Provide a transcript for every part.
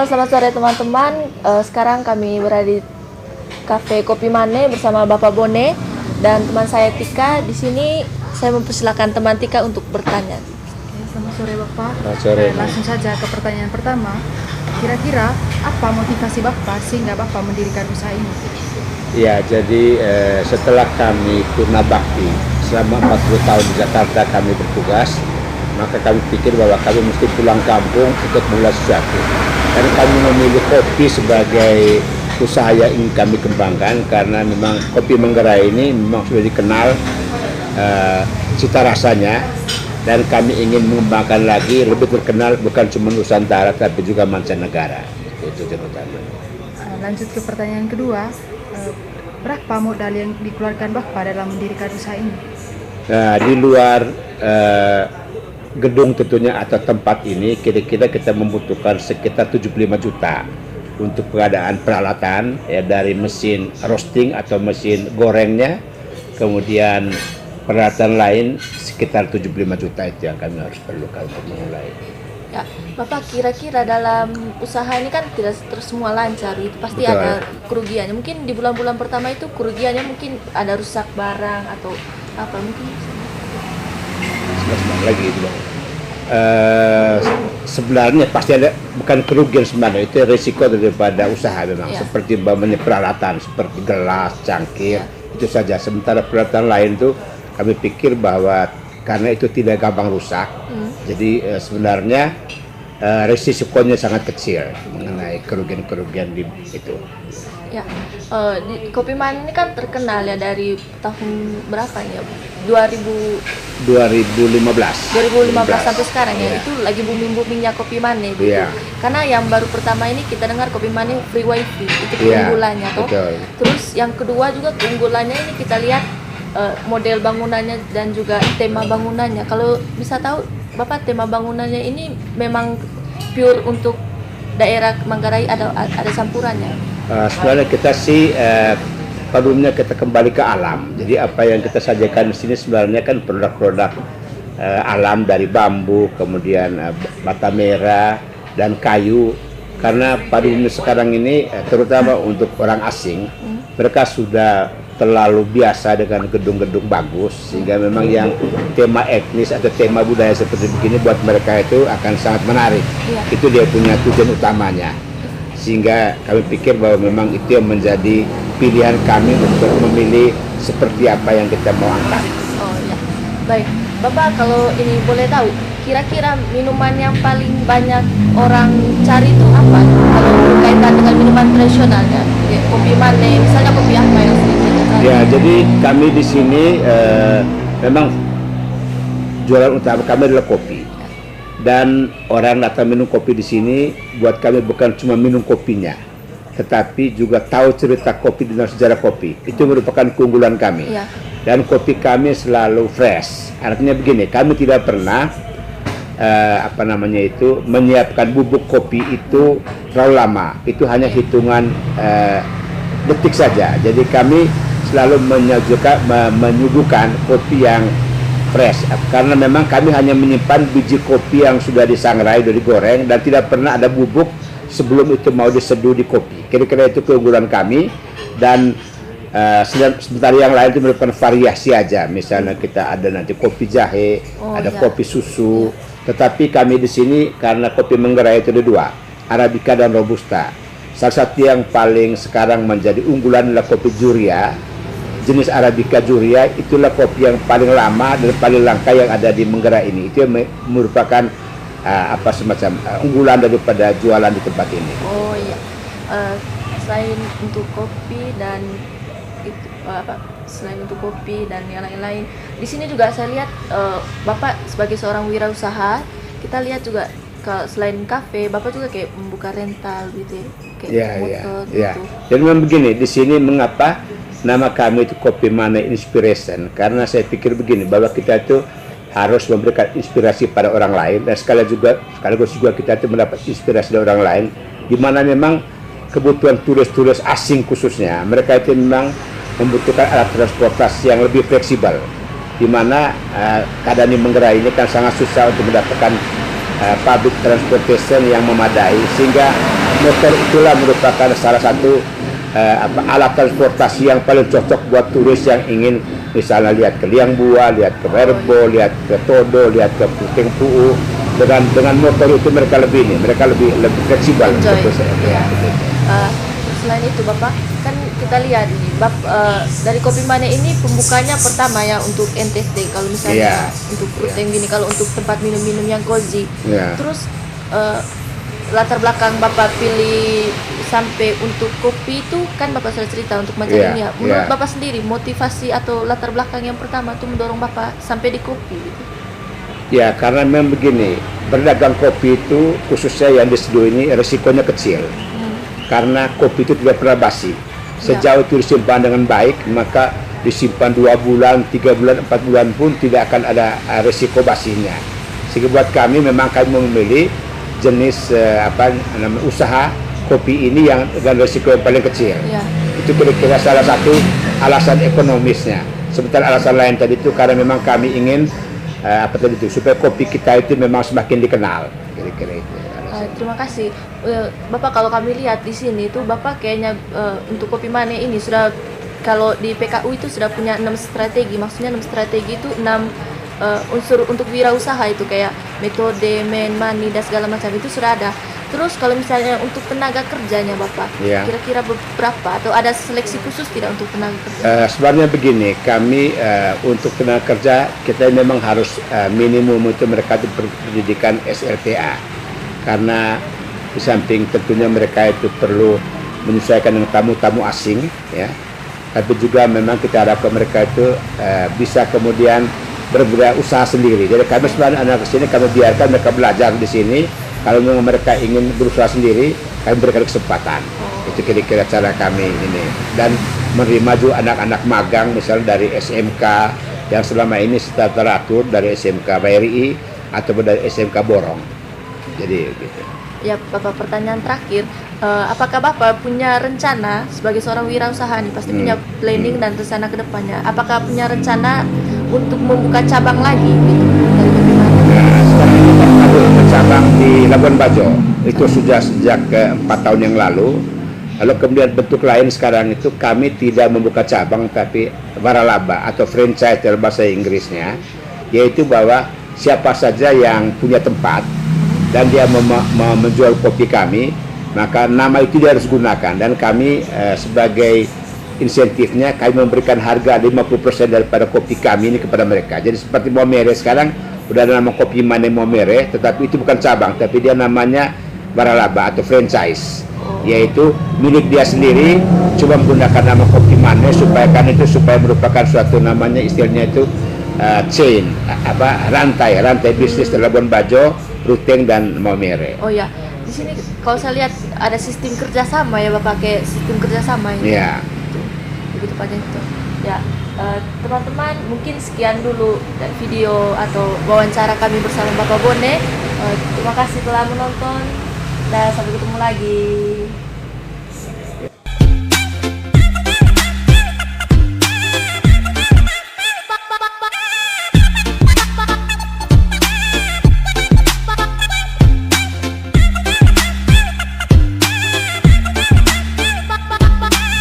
Halo, selamat sore teman-teman. Sekarang kami berada di Cafe Kopi Mane bersama Bapak Bone dan teman saya Tika. Di sini saya mempersilakan teman Tika untuk bertanya. Selamat sore Bapak. Selamat sore. Langsung saja ke pertanyaan pertama. Kira-kira apa motivasi Bapak sehingga Bapak mendirikan usaha ini? Ya, jadi setelah kami purna bakti selama 40 tahun di Jakarta kami bertugas, maka kami pikir bahwa kami mesti pulang kampung untuk mulai sesuatu. Dan kami memilih kopi sebagai usaha yang ingin kami kembangkan karena memang kopi Manggarai ini memang sudah dikenal cita rasanya, dan kami ingin mengembangkan lagi lebih terkenal bukan cuma Nusantara tapi juga mancanegara. Itu yang pertama. Lanjut ke pertanyaan kedua. Berapa modal yang dikeluarkan Bapak dalam mendirikan usaha ini? Nah, di luar gedung tentunya atau tempat ini kira-kira kita membutuhkan sekitar 75 juta untuk pengadaan peralatan ya, dari mesin roasting atau mesin gorengnya, kemudian peralatan lain sekitar 75 juta itu yang kami harus perlukan untuk memulai. Ya, Bapak kira-kira dalam usaha ini kan tidak terus semua lancar, itu pasti Betul. ada kerugiannya. Mungkin di bulan-bulan pertama itu kerugiannya mungkin ada rusak barang atau apa mungkin. Lagi itu Bang. Sebenarnya pasti ada, bukan kerugian sebenarnya, itu risiko daripada usaha memang, Ya. seperti umpamanya peralatan seperti gelas, cangkir, itu saja. Sementara peralatan lain tuh kami pikir bahwa karena itu tidak gampang rusak, jadi sebenarnya risikonya sangat kecil mengenai kerugian-kerugian di itu. Ya, di Kopi Mane ini kan terkenal ya dari tahun berapa ya? 2015 sampai sekarang ya. Iya. Itu lagi booming-boomingnya Kopi Mane gitu. Iya. Karena yang baru pertama ini kita dengar Kopi Mane free wifi, itu Iya, keunggulannya toh. betul. Terus yang kedua juga keunggulannya ini kita lihat model bangunannya dan juga tema bangunannya. Kalau bisa tahu Bapak, tema bangunannya ini memang pure untuk daerah Manggarai ada campurannya? Sebenarnya kita sih pada kita kembali ke alam. Jadi apa yang kita sajikan di sini sebenarnya kan produk-produk alam dari bambu, kemudian bata merah dan kayu. Karena pada umumnya sekarang ini terutama untuk orang asing, mereka sudah terlalu biasa dengan gedung-gedung bagus, sehingga memang yang tema etnis atau tema budaya seperti begini buat mereka itu akan sangat menarik. Iya. Itu dia punya tujuan utamanya, sehingga kami pikir bahwa memang itu yang menjadi pilihan kami untuk memilih seperti apa yang kita mau angkat. Oh ya, baik. Bapak kalau ini boleh tahu, kira-kira minuman yang paling banyak orang cari itu apa? Kalau berkaitan dengan minuman tradisionalnya, kayak kopi Mane, misalnya kopi apa yang sering dicari? Ya, jadi kami di sini memang jualan utama kami adalah kopi. Dan orang datang minum kopi di sini buat kami bukan cuma minum kopinya, tetapi juga tahu cerita kopi dan sejarah kopi. Itu merupakan keunggulan kami. Iya. Dan kopi kami selalu fresh. Artinya begini, kami tidak pernah menyiapkan bubuk kopi itu terlalu lama. Itu hanya hitungan detik saja. Jadi kami selalu menyuguhkan kopi yang fresh, karena memang kami hanya menyimpan biji kopi yang sudah disangrai, sudah digoreng, dan tidak pernah ada bubuk sebelum itu mau diseduh di kopi. Kira-kira itu keunggulan kami. Dan sementara yang lain itu merupakan variasi aja. Misalnya kita ada nanti kopi jahe, ada iya. kopi susu. Tetapi kami di sini karena kopi Manggarai itu ada dua, Arabica dan Robusta. Salah satu yang paling sekarang menjadi unggulan adalah kopi Juria. Jenis Arabica Juria itulah kopi yang paling lama dan paling langka yang ada di Manggarai ini. Itu yang merupakan semacam unggulan daripada jualan di tempat ini. Oh iya. Selain untuk kopi dan selain untuk kopi dan yang lain-lain, di sini juga saya lihat Bapak sebagai seorang wirausaha, kita lihat juga selain kafe, Bapak juga kayak membuka rental gitu ya, kayak motor gitu. Jadi memang begini, di sini mengapa nama kami itu Kopi Mane Inspiration, karena saya pikir begini, bahwa kita itu harus memberikan inspirasi pada orang lain, dan sekaligus juga kita itu mendapat inspirasi dari orang lain, di mana memang kebutuhan turis-turis asing khususnya, mereka itu memang membutuhkan alat transportasi yang lebih fleksibel, di mana keadaan di Manggarai ini kan sangat susah untuk mendapatkan public transportation yang memadai, sehingga motor itulah merupakan salah satu alat transportasi yang paling cocok buat turis yang ingin misalnya lihat ke Liang Bua, lihat ke Werbo, lihat ke Todo, lihat ke Puting Puu. Dengan motor itu mereka lebih fleksibel. Ya. Selain itu Bapak, kan kita lihat nih, dari Kopi Mane ini pembukanya pertama ya untuk NTT kalau misalnya untuk Ruteng gini, kalau untuk tempat minum-minum yang cozy. Terus latar belakang Bapak pilih sampai untuk kopi itu kan Bapak sudah cerita untuk macam ini ya. Menurut Bapak sendiri motivasi atau latar belakang yang pertama itu mendorong Bapak sampai di kopi gitu? Ya, karena memang begini, berdagang kopi itu khususnya yang di Seduh ini resikonya kecil. Karena kopi itu tidak pernah basi. Sejauh itu disimpan dengan baik, maka disimpan 2 bulan, 3 bulan, 4 bulan pun tidak akan ada resiko basinya. Sehingga buat kami memang kami memilih jenis usaha kopi ini yang dengan resiko yang paling kecil. Itu kira-kira salah satu alasan ekonomisnya. Sementara alasan lain tadi itu karena memang kami ingin supaya kopi kita itu memang semakin dikenal, kira-kira itu. Terima kasih Bapak. Kalau kami lihat di sini itu Bapak kayaknya untuk Kopi Mane ini sudah, kalau di PKU itu sudah punya 6 strategi. Maksudnya 6 strategi itu 6 unsur untuk wirausaha, itu kayak metode, money dan segala macam itu sudah ada. Terus kalau misalnya untuk tenaga kerjanya Bapak, kira-kira berapa atau ada seleksi khusus tidak untuk tenaga kerja? Sebenarnya begini, kami untuk tenaga kerja kita memang harus minimum itu mereka itu berpendidikan SLTA, karena di samping tentunya mereka itu perlu menyesuaikan dengan tamu-tamu asing, ya. Tapi juga memang kita harapkan mereka itu bisa kemudian berusaha sendiri. Jadi kami sebenarnya anak kesini kami biarkan mereka belajar di sini. Kalau memang mereka ingin berusaha sendiri, kami berikan kesempatan. Itu kira-kira cara kami ini. Dan menerima juga anak-anak magang, misalnya dari SMK yang selama ini setelah teratur dari SMK BRI ataupun dari SMK Borong. Jadi gitu. Ya Bapak, pertanyaan terakhir, apakah Bapak punya rencana sebagai seorang wirausaha nih, pasti punya planning dan rencana ke depannya. Apakah punya rencana untuk membuka cabang lagi gitu dari Kopi Mane? Sekarang ini kami cabang di Labuan Bajo. Itu sudah sejak 4 tahun yang lalu. Lalu kemudian bentuk lain sekarang itu kami tidak membuka cabang tapi waralaba atau franchise dalam bahasa Inggrisnya, yaitu bahwa siapa saja yang punya tempat dan dia menjual kopi kami, maka nama itu dia harus gunakan. Dan kami sebagai insentifnya kami memberikan harga 50% daripada kopi kami ini kepada mereka. Jadi seperti Momere sekarang udah ada nama Kopi Mane Momere, tetapi itu bukan cabang, tapi dia namanya waralaba atau franchise, yaitu milik dia sendiri, cuma menggunakan nama Kopi Mane supaya merupakan suatu namanya istilahnya itu chain, rantai bisnis di Labuan Bajo, Ruteng dan Momere. Oh ya, di sini kalau saya lihat ada sistem kerjasama ya Bapak, pakai sistem kerjasama ini. Iya. Begitu Pak itu. Ya, teman-teman, mungkin sekian dulu video atau wawancara kami bersama Bapak Bone. Terima kasih telah menonton dan sampai ketemu lagi.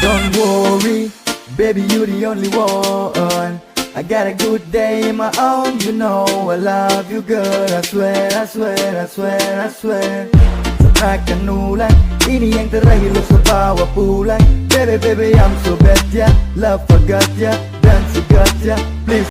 Don't worry, baby, you the only one. I got a good day in my own, you know I love you girl. I swear, I swear, I swear, I swear. Akan ulang, ini yang terakhir lo sebawa pulang. Baby, baby, I'm so bad ya, love forgot ya, dan segat ya. Please